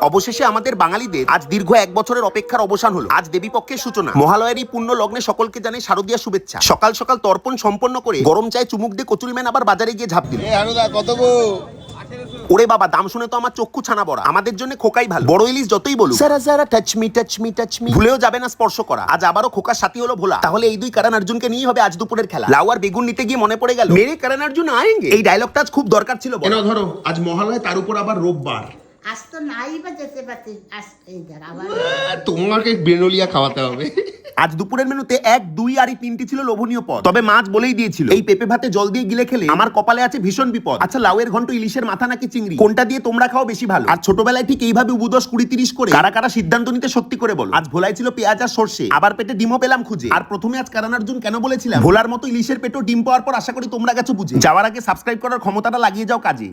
অবশেষে আমাদের বাঙালিদের আজ দীর্ঘ 1 বছরের অপেক্ষার অবসান হলো। আজ দেবী পক্ষের সূচনা। মহালয়ের এই পুণ্য লগ্নে সকলকে জানাই শারদীয়া শুভেচ্ছা। সকাল সকাল তর্পণ সম্পন্ন করে গরম চায়ে চুমুক দিয়ে কচুরিম্যান আবার বাজারে গিয়ে ঝাঁপ দিল। কত গো? ওরে বাবা, দাম শুনে তো আমার চক্ষু ছানা বড়া। আমাদের জন্য খোকাই ভালো, বড় ইলিশ যতই বলুক। সারা সারা touch me touch me touch me, ভুলেও যাবে না স্পর্শ করা। আজ আবারও খোকার সাথী হলো ভোলা। তাহলে এই দুই কারণ অর্জুনকে নিয়ে হবে আজ দুপুরের খেলা। লাউ আর বেগুন নিতে গিয়ে মনে পড়ে গেল মেরে কারণ অর্জুন আয়েঙ্গে। এই ডায়লগটা আজ খুব দরকার ছিল। এনাও ধরো, আজ মহালয়, তার উপর আবার রোববার। আজ তো নাই বা যেতে পারছি, আজ এই দেখ আবার তোমাকে বেনলিয়া খাওয়াতে হবে। আজ দুপুরের মেনুতে 1, 2 আর 3টি ছিল লোভনীয় পদ। তবে মাছ বলেই দিয়েছিল এই পেঁপে ভাতে জল দিয়ে গিলে খেলে আমার কপালে আছে ভীষণ বিপদ। আচ্ছা, লাউয়ের ঘন্ট, ইলিশের মাথা নাকি চিংড়ি, কোনটা দিয়ে তোমরা খাও বেশি ভালো? আর ছোটবেলায় ঠিক এইভাবে উবুদশ 20-30 করে কারা কারা সিদ্ধান্ত নিতে সত্যি করে বলো। আজ ভোলাই ছিল পেঁয়াজ আর সর্ষে, আবার পেটে ডিমও পেলাম খুঁজে। আর প্রথমে আজ কারণ অর্জুন কেন বলেছিলাম, ভোলার মতো ইলিশের পেটও ডিম পাওয়ার পর আশা করি তোমরা গেছো বুঝে। যাওয়ার আগে সাবস্ক্রাইব করার ক্ষমতাটা লাগিয়ে যাও কাজে।